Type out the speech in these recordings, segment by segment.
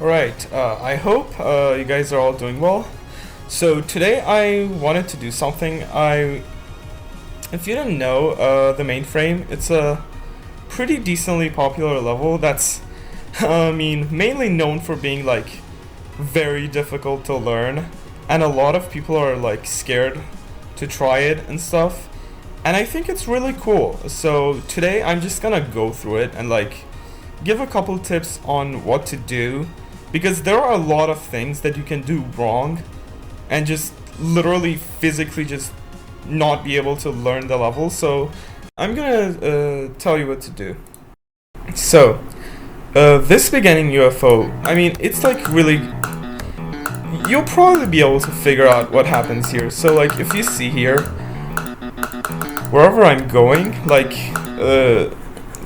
Alright, I hope you guys are all doing well. So today I wanted to do something. If you didn't know, the mainframe, it's a pretty decently popular level that's, mainly known for being like very difficult to learn, and a lot of people are like scared to try it and stuff. And I think it's really cool. So today I'm just gonna go through it and like give a couple tips on what to do, because there are a lot of things that you can do wrong and just literally physically just not be able to learn the level. So I'm gonna tell you what to do. So this beginning UFO, I mean, it's like really, you'll probably be able to figure out what happens here. So like if you see here, wherever I'm going, like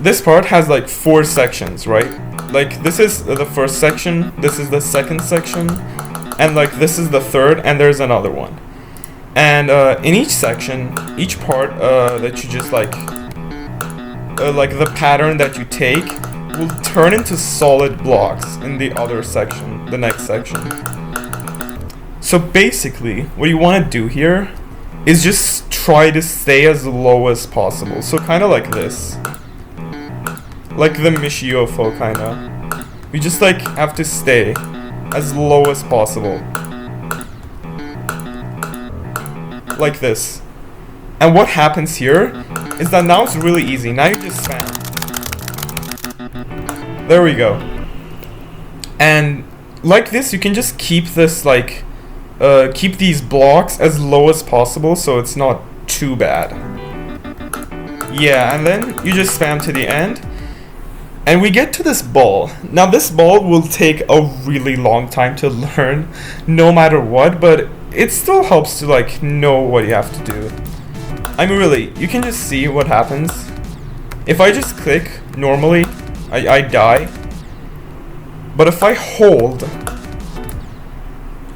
this part has like 4 sections, right? Like this is the first section, this is the second section, and like this is the third, and there's another one. And in each section, each part that you just like the pattern that you take will turn into solid blocks in the other section, the next section. So basically, what you want to do here is just try to stay as low as possible. So kind of like this. Like the Mishi UFO kinda. We just like have to stay as low as possible. Like this. And what happens here is that now it's really easy. Now you just spam. There we go. And like this, you can just keep this like keep these blocks as low as possible so it's not too bad. Yeah, and then you just spam to the end. And we get to this ball. Now this ball will take a really long time to learn no matter what, but it still helps to like know what you have to do. I mean really, you can just see what happens. If I just click normally, I die. But if I hold,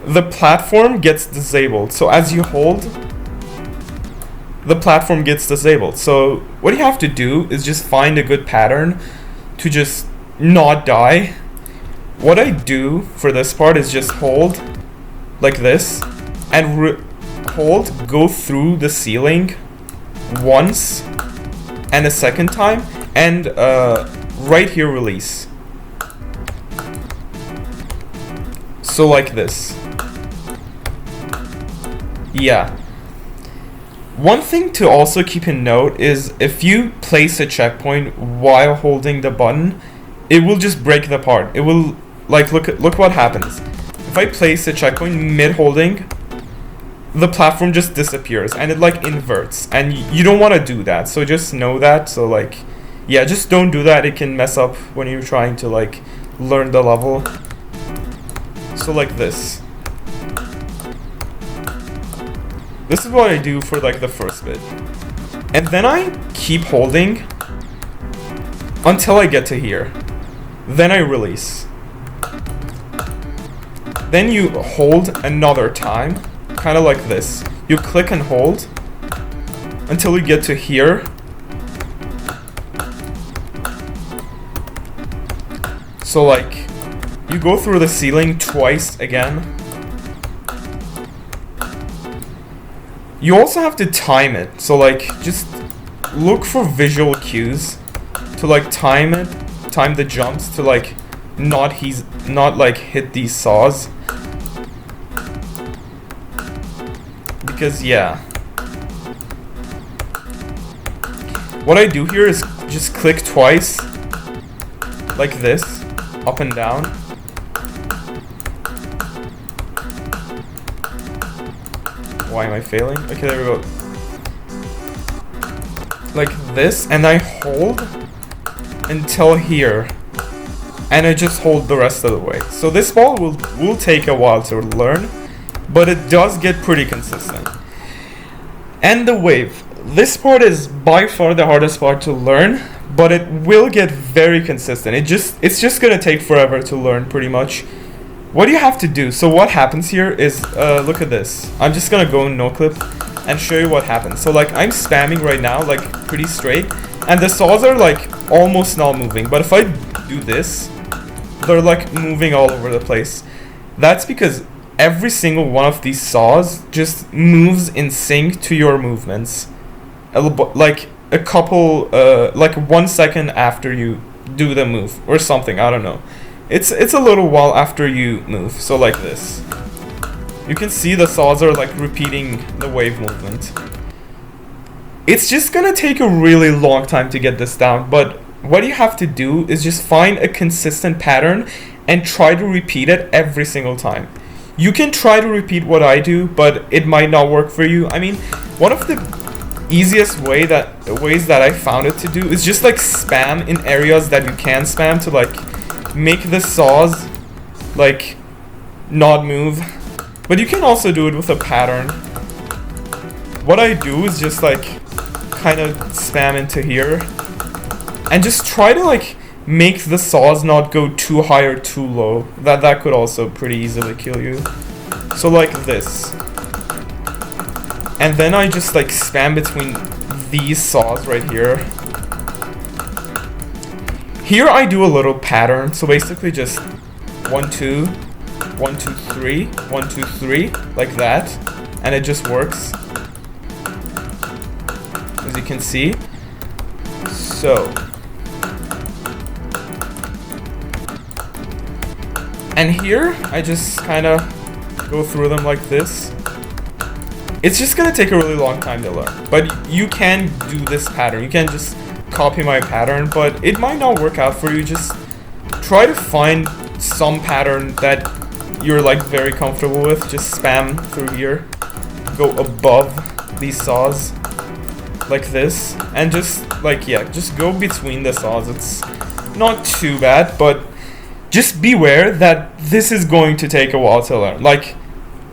the platform gets disabled. So as you hold, the platform gets disabled. So what you have to do is just find a good pattern to just not die. What I do for this part is just hold like this and hold, go through the ceiling once and a second time, and right here release. So like this. Yeah. One thing to also keep in note is if you place a checkpoint while holding the button, it will just break the part. It will like look what happens. If I place a checkpoint mid holding, the platform just disappears and it like inverts, and you don't want to do that. So just know that. So like yeah, just don't do that. It can mess up when you're trying to like learn the level. So like this. This is what I do for like the first bit. And then I keep holding until I get to here. Then I release. Then you hold another time, kind of like this. You click and hold until you get to here. So like, you go through the ceiling twice again. You also have to time it, so like just look for visual cues to like time the jumps to like not like hit these saws. Because yeah. What I do here is just click twice like this, up and down. Why am I failing? Okay, there we go. Like this, and I hold until here. And I just hold the rest of the way. So this ball will take a while to learn, but it does get pretty consistent. And the wave. This part is by far the hardest part to learn, but it will get very consistent. It's just gonna take forever to learn pretty much. What do you have to do? So what happens here is, look at this. I'm just gonna go in no clip and show you what happens. So like I'm spamming right now, like pretty straight, and the saws are like almost not moving. But if I do this, they're like moving all over the place. That's because every single one of these saws just moves in sync to your movements. Like a couple, like 1 second after you do the move or something. I don't know. It's a little while after you move. So like this. You can see the saws are like repeating the wave movement. It's just gonna take a really long time to get this down, but what you have to do is just find a consistent pattern and try to repeat it every single time. You can try to repeat what I do, but it might not work for you. I mean, one of the easiest ways that I found it to do is just like spam in areas that you can spam to like make the saws like not move. But you can also do it with a pattern. What I do is just like kind of spam into here and just try to like make the saws not go too high or too low. That could also pretty easily kill you. So like this. And then I just like spam between these saws right here. Here I do a little pattern. So basically just 1 2 1 2 3 1 2 3 like that, and it just works, as you can see. So, and here I just kind of go through them like this. It's just gonna take a really long time to learn, but you can do this pattern. You can just copy my pattern, but it might not work out for you. Just try to find some pattern that you're like very comfortable with. Just spam through here, go above these saws like this, and just like, yeah, just go between the saws. It's not too bad, but just beware that this is going to take a while to learn, like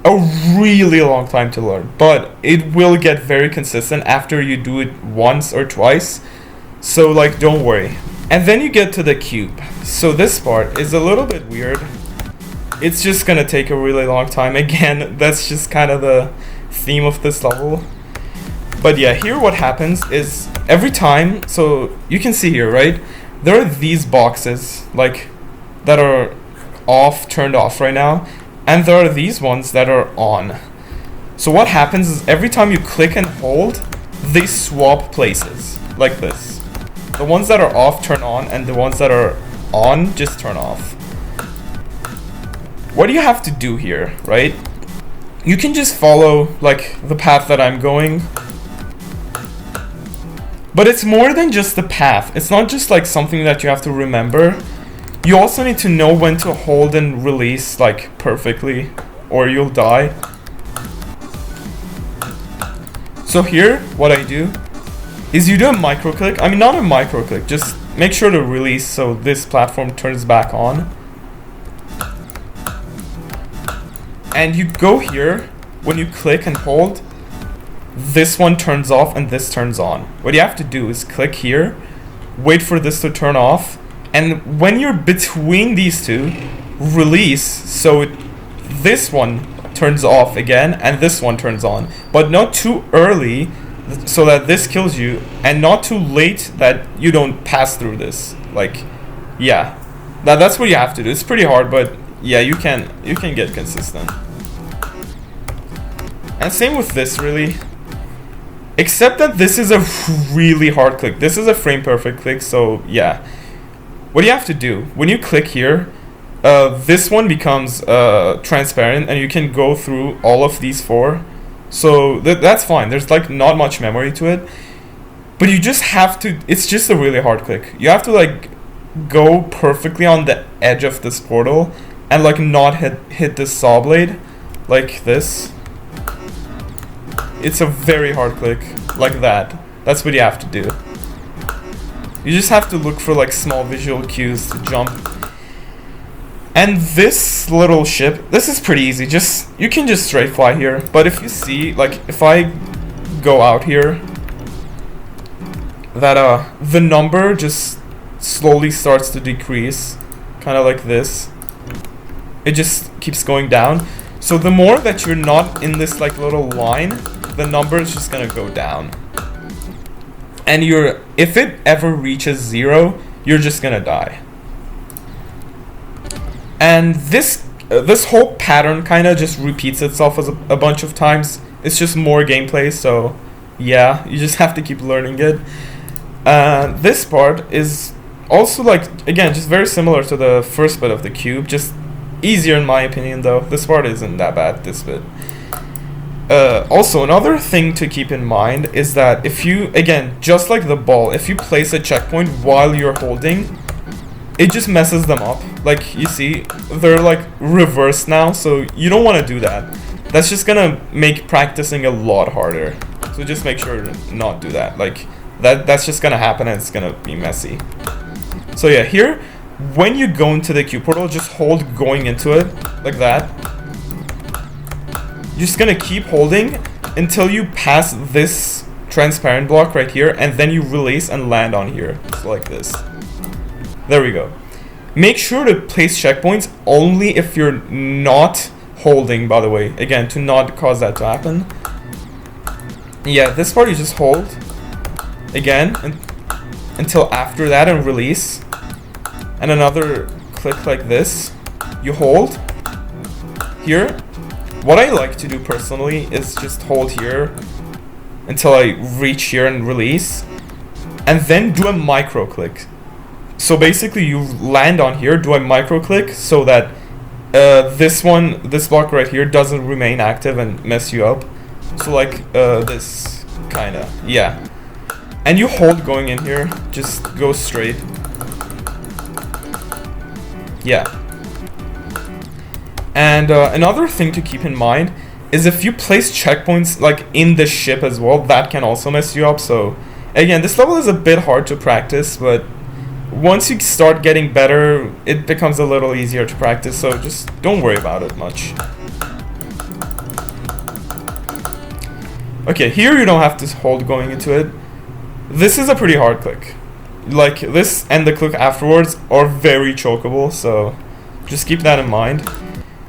a really long time to learn, but it will get very consistent after you do it once or twice. So like, don't worry. And then you get to the cube. So this part is a little bit weird. It's just gonna take a really long time. Again, that's just kind of the theme of this level. But yeah, here what happens is every time, so you can see here, right? There are these boxes like that are off, turned off right now, and there are these ones that are on. So what happens is every time you click and hold, they swap places like this. The ones that are off turn on, and the ones that are on just turn off. What do you have to do here, right? You can just follow like the path that I'm going. But it's more than just the path. It's not just like something that you have to remember. You also need to know when to hold and release like perfectly, or you'll die. So here, what I do is you do a micro click. I mean, not a micro click, just make sure to release so this platform turns back on. And you go here, when you click and hold, this one turns off and this turns on. What you have to do is click here, wait for this to turn off, and when you're between these two, release so this one turns off again and this one turns on. But not too early so that this kills you, and not too late that you don't pass through this. Like, yeah, that's what you have to do. It's pretty hard, but yeah, you can get consistent. And same with this, really. Except that this is a really hard click. This is a frame perfect click, so yeah. What you have to do, when you click here, this one becomes transparent, and you can go through all of these four. So that's fine. There's like not much memory to it. But you just have to, it's just a really hard click. You have to like go perfectly on the edge of this portal and like not hit this saw blade like this. It's a very hard click, like that. That's what you have to do. You just have to look for like small visual cues to jump. And this little ship, this is pretty easy. You can just straight fly here. But if you see, like if I go out here, that the number just slowly starts to decrease, kind of like this. It just keeps going down. So the more that you're not in this like little line, the number is just gonna go down. And if it ever reaches 0, you're just gonna die. And this whole pattern kind of just repeats itself as a bunch of times. It's just more gameplay, so yeah, you just have to keep learning it. This part is also, like, again, just very similar to the first bit of the cube, just easier in my opinion though. This part isn't that bad, this bit. Also, another thing to keep in mind is that if you, again, just like the ball, if you place a checkpoint while you're holding, it just messes them up. Like, you see, they're like reversed now, so you don't want to do that. That's just gonna make practicing a lot harder. So just make sure to not do that. Like, that's just gonna happen and it's gonna be messy. So yeah, here, when you go into the cube portal, just hold going into it, like that. You're just gonna keep holding until you pass this transparent block right here, and then you release and land on here. So like this. There we go. Make sure to place checkpoints only if you're not holding, by the way. Again, to not cause that to happen. Yeah, this part you just hold. Again, until after that and release. And another click like this. You hold. Here. What I like to do personally is just hold here until I reach here and release. And then do a micro click. So basically you land on here, do a micro click so that this block right here doesn't remain active and mess you up. So like this kinda, yeah. And you hold going in here, just go straight. Yeah. And another thing to keep in mind is if you place checkpoints like in the ship as well, that can also mess you up. So again, this level is a bit hard to practice, but once you start getting better, it becomes a little easier to practice, so just don't worry about it much. Okay, here you don't have to hold going into it. This is a pretty hard click. Like, this and the click afterwards are very chokeable, so just keep that in mind.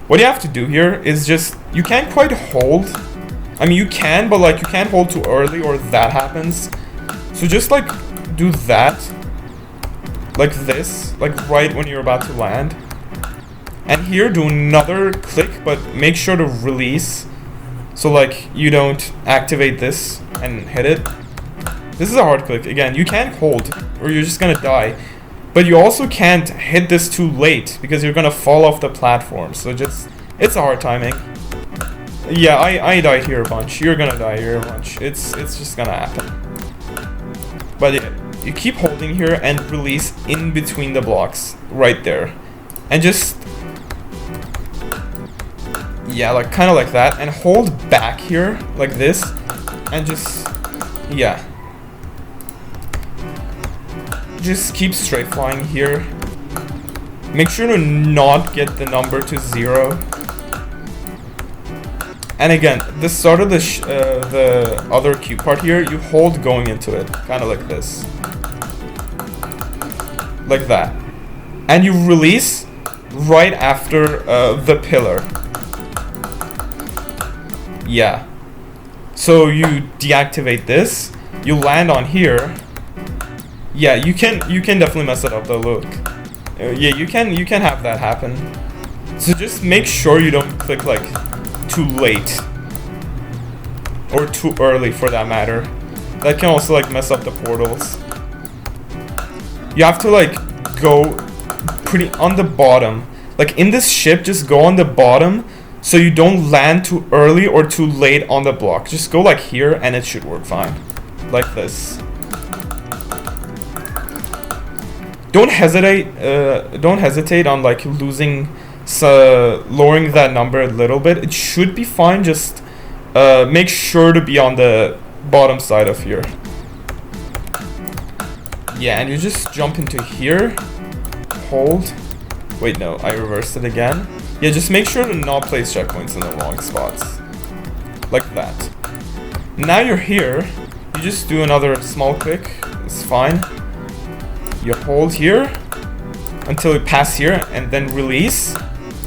What you have to do here is just, you can't quite hold. I mean, you can, but like, you can't hold too early or that happens. So just like, do that. Like this, like right when you're about to land. And here, do another click, but make sure to release. So like, you don't activate this and hit it. This is a hard click. Again, you can't hold, or you're just gonna die. But you also can't hit this too late, because you're gonna fall off the platform. So just, it's a hard timing. Yeah, I died here a bunch. You're gonna die here a bunch. It's just gonna happen. But yeah. You keep holding here and release in between the blocks, right there. And just, yeah, like kind of like that. And hold back here, like this. And just, yeah. Just keep straight flying here. Make sure to not get the number to 0. And again, the start of the other cube part here, you hold going into it, kind of like this. Like that. And you release right after the pillar. Yeah. So you deactivate this, you land on here. Yeah, you can definitely mess it up though, look. Yeah, you can have that happen. So just make sure you don't click like too late. Or too early for that matter. That can also like mess up the portals. You have to like go pretty on the bottom. Like in this ship, just go on the bottom so you don't land too early or too late on the block. Just go like here and it should work fine. Like this. Don't hesitate on like losing, lowering that number a little bit. It should be fine. Just make sure to be on the bottom side of here. Yeah, and you just jump into here, hold. Wait, no, I reversed it again. Yeah, just make sure to not place checkpoints in the wrong spots. Like that. Now you're here, you just do another small click, it's fine. You hold here until you pass here and then release.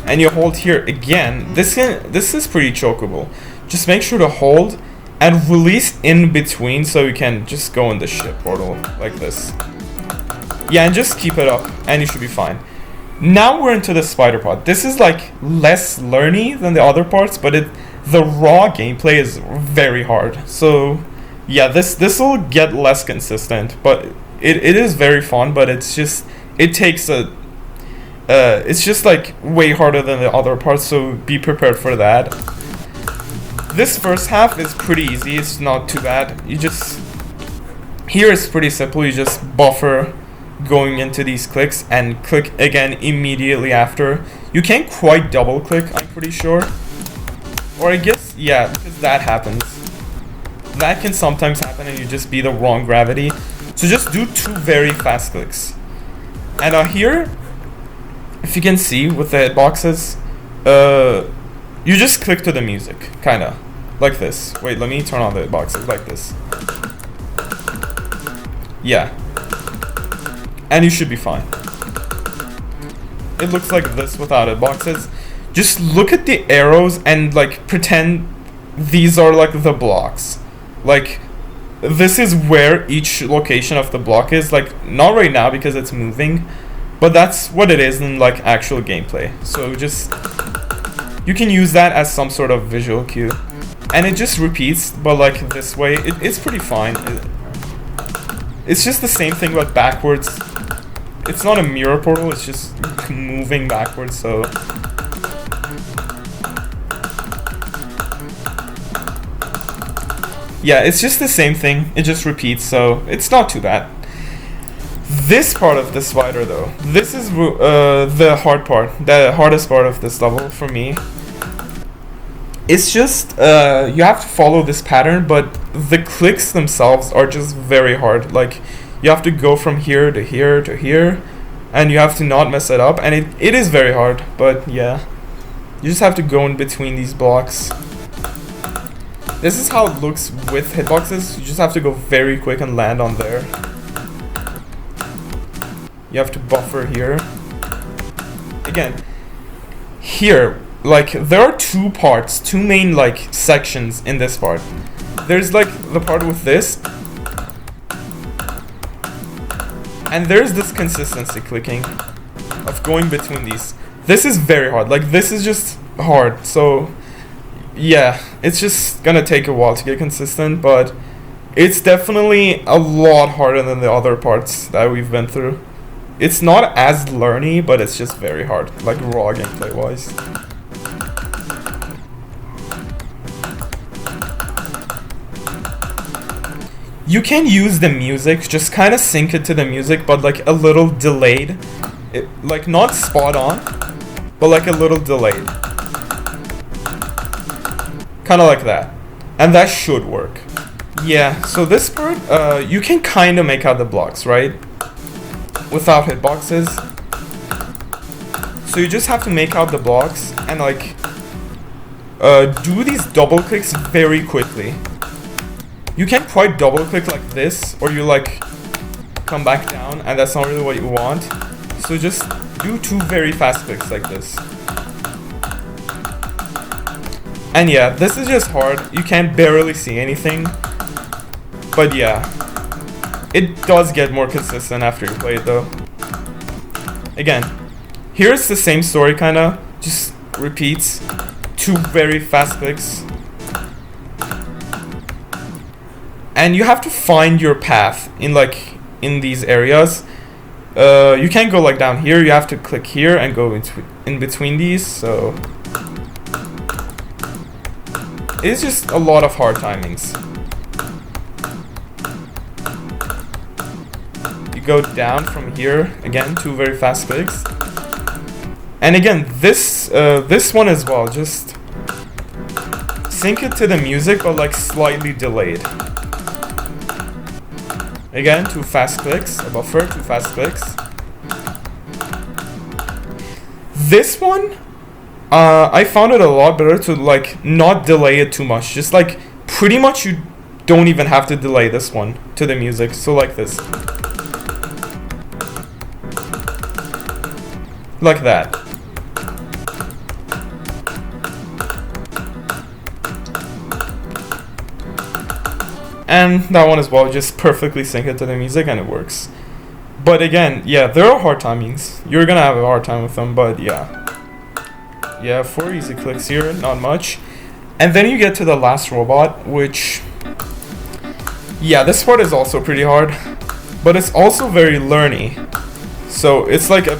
And you hold here again. This is pretty chokeable. Just make sure to hold and release in between so you can just go in the ship portal like this. Yeah, and just keep it up and you should be fine. Now we're into the spider part. This is like less learny than the other parts, but the raw gameplay is very hard. So yeah, this will get less consistent, but it is very fun. But it takes it's just like way harder than the other parts. So be prepared for that. This first half is pretty easy. It's not too bad. Here it's pretty simple. You just buffer going into these clicks and click again immediately after. You can't quite double click, I'm pretty sure. Or I guess, yeah, because that happens. That can sometimes happen and you just be the wrong gravity. So just do 2 very fast clicks. And here, if you can see with the hitboxes, you just click to the music, kinda. Like this. Wait, let me turn on the hitboxes, like this. Yeah. And you should be fine. It looks like this without hitboxes. Just look at the arrows and like pretend these are like the blocks. Like this is where each location of the block is. Like not right now because it's moving, but that's what it is in like actual gameplay. So just you can use that as some sort of visual cue. And it just repeats, but like this way, it's pretty fine. It's just the same thing but backwards. It's not a mirror portal, it's just moving backwards, so... Yeah, it's just the same thing, it just repeats, so it's not too bad. This part of the spider though, this is the hard part, the hardest part of this level for me. It's just, you have to follow this pattern, but the clicks themselves are just very hard. Like, you have to go from here to here to here, and you have to not mess it up, and it is very hard, but yeah. You just have to go in between these blocks. This is how it looks with hitboxes. You just have to go very quick and land on there. You have to buffer here. Again, here, like, there are 2 parts, 2 main, like, sections in this part. There's, like, the part with this, and there's this consistency clicking of going between these. This is very hard. Like, this is just hard. So, yeah, it's just gonna take a while to get consistent, but it's definitely a lot harder than the other parts that we've been through. It's not as learny, but it's just very hard, like raw gameplay wise. You can use the music, just kind of sync it to the music, but like a little delayed. Like not spot on, but like a little delayed. Kind of like that. And that should work. Yeah, so this part, you can kind of make out the blocks, right? Without hitboxes. So you just have to make out the blocks and like do these double clicks very quickly. You can't quite double click like this, or you like come back down, and that's not really what you want. So just do 2 very fast clicks like this. And yeah, this is just hard. You can barely see anything. But yeah, it does get more consistent after you play it though. Again, here's the same story kinda, just repeats. 2 very fast clicks. And you have to find your path in these areas. You can't go like down here, you have to click here and go in between these, so it's just a lot of hard timings. You go down from here, again, 2 very fast clicks. And again, this one as well, just sync it to the music, but like slightly delayed. Again, 2 fast clicks, a buffer, 2 fast clicks. This one, I found it a lot better to like not delay it too much. Just like pretty much you don't even have to delay this one to the music. So like this. Like that. And that one as well, just perfectly sync it to the music and it works. But again, yeah, there are hard timings. You're gonna have a hard time with them, but yeah. Yeah, 4 easy clicks here, not much. And then you get to the last robot, which... yeah, this part is also pretty hard. But it's also very learny. So it's like a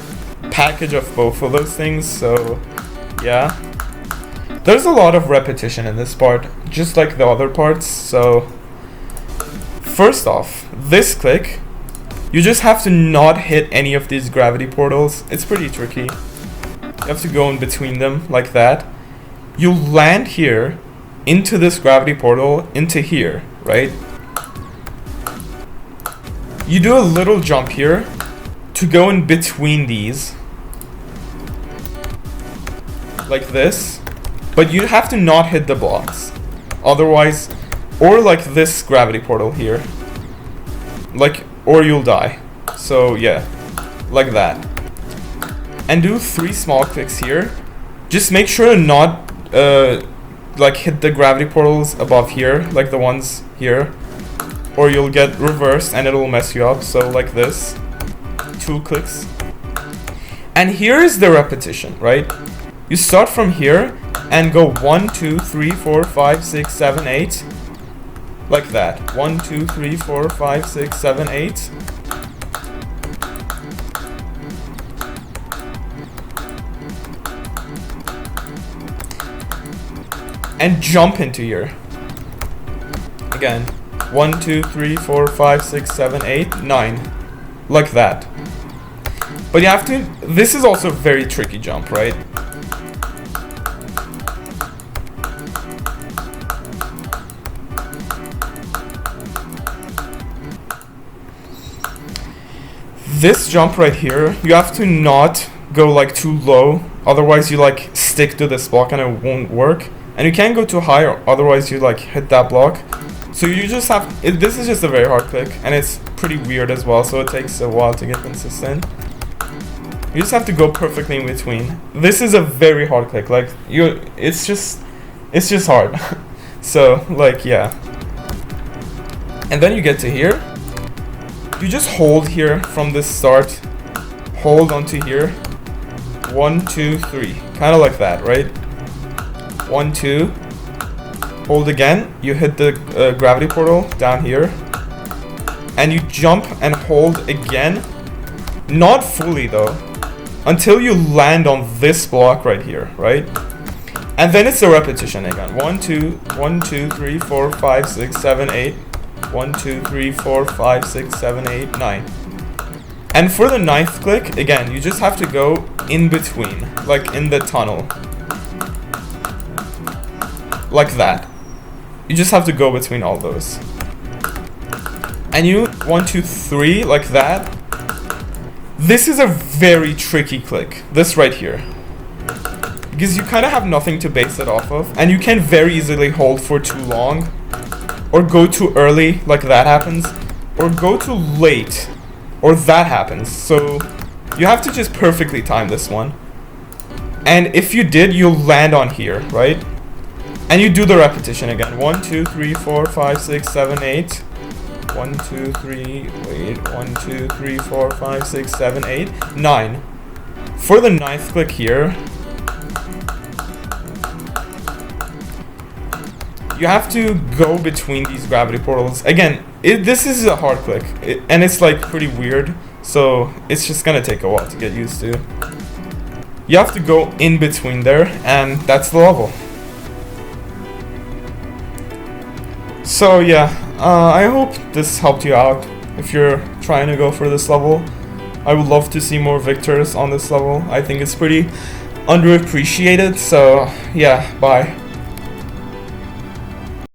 package of both of those things, so... yeah. There's a lot of repetition in this part, just like the other parts, so... first off, this click, you just have to not hit any of these gravity portals. It's pretty tricky. You have to go in between them, like that. You land here, into this gravity portal, into here, right? You do a little jump here, to go in between these. Like this. But you have to not hit the blocks. Otherwise, or like this gravity portal here. Like, or you'll die. So yeah, like that. And do 3 small clicks here. Just make sure to not like hit the gravity portals above here, like the ones here, or you'll get reversed and it'll mess you up. So like this, 2 clicks. And here is the repetition, right? You start from here and go 1, 2, 3, 4, 5, 6, 7, 8. Like that. 1, 2, 3, 4, 5, 6, 7, 8. And jump into here. Again. 1, 2, 3, 4, 5, 6, 7, 8, 9. Like that. But you have to... this is also a very tricky jump, right? This jump right here, you have to not go like too low, otherwise you like stick to this block and it won't work. And you can't go too high, or otherwise you like hit that block. So you just have, this is just a very hard click, and it's pretty weird as well, so it takes a while to get consistent. You just have to go perfectly in between. This is a very hard click, like it's just hard. So like, yeah. And then you get to here. You just hold here from the start. Hold onto here. 1, 2, 3. Kind of like that, right? 1, 2. Hold again. You hit the gravity portal down here. And you jump and hold again. Not fully though. Until you land on this block right here, right? And then it's a repetition again. 1, 2, 1, 2, 3, 4, 5, 6, 7, 8. 1, 2, 3, 4, 5, 6, 7, 8, 9. And for the 9th click, again, you just have to go in between, like in the tunnel. Like that. You just have to go between all those. And you, 1, 2, 3, like that. This is a very tricky click, this right here. Because you kind of have nothing to base it off of, and you can very easily hold for too long. Or go too early, like that happens. Or go too late, or that happens. So you have to just perfectly time this one. And if you did, you'll land on here, right? And you do the repetition again. 1, 2, 3, 4, 5, 6, 7, 8. 1, 2, 3, wait. 1, 2, 3, 4, 5, 6, 7, 8, 9. For the 9th click here, you have to go between these gravity portals. Again, this is a hard click, and it's like pretty weird, so it's just gonna take a while to get used to. You have to go in between there, and that's the level. So yeah, I hope this helped you out if you're trying to go for this level. I would love to see more victors on this level. I think it's pretty underappreciated, so yeah, bye.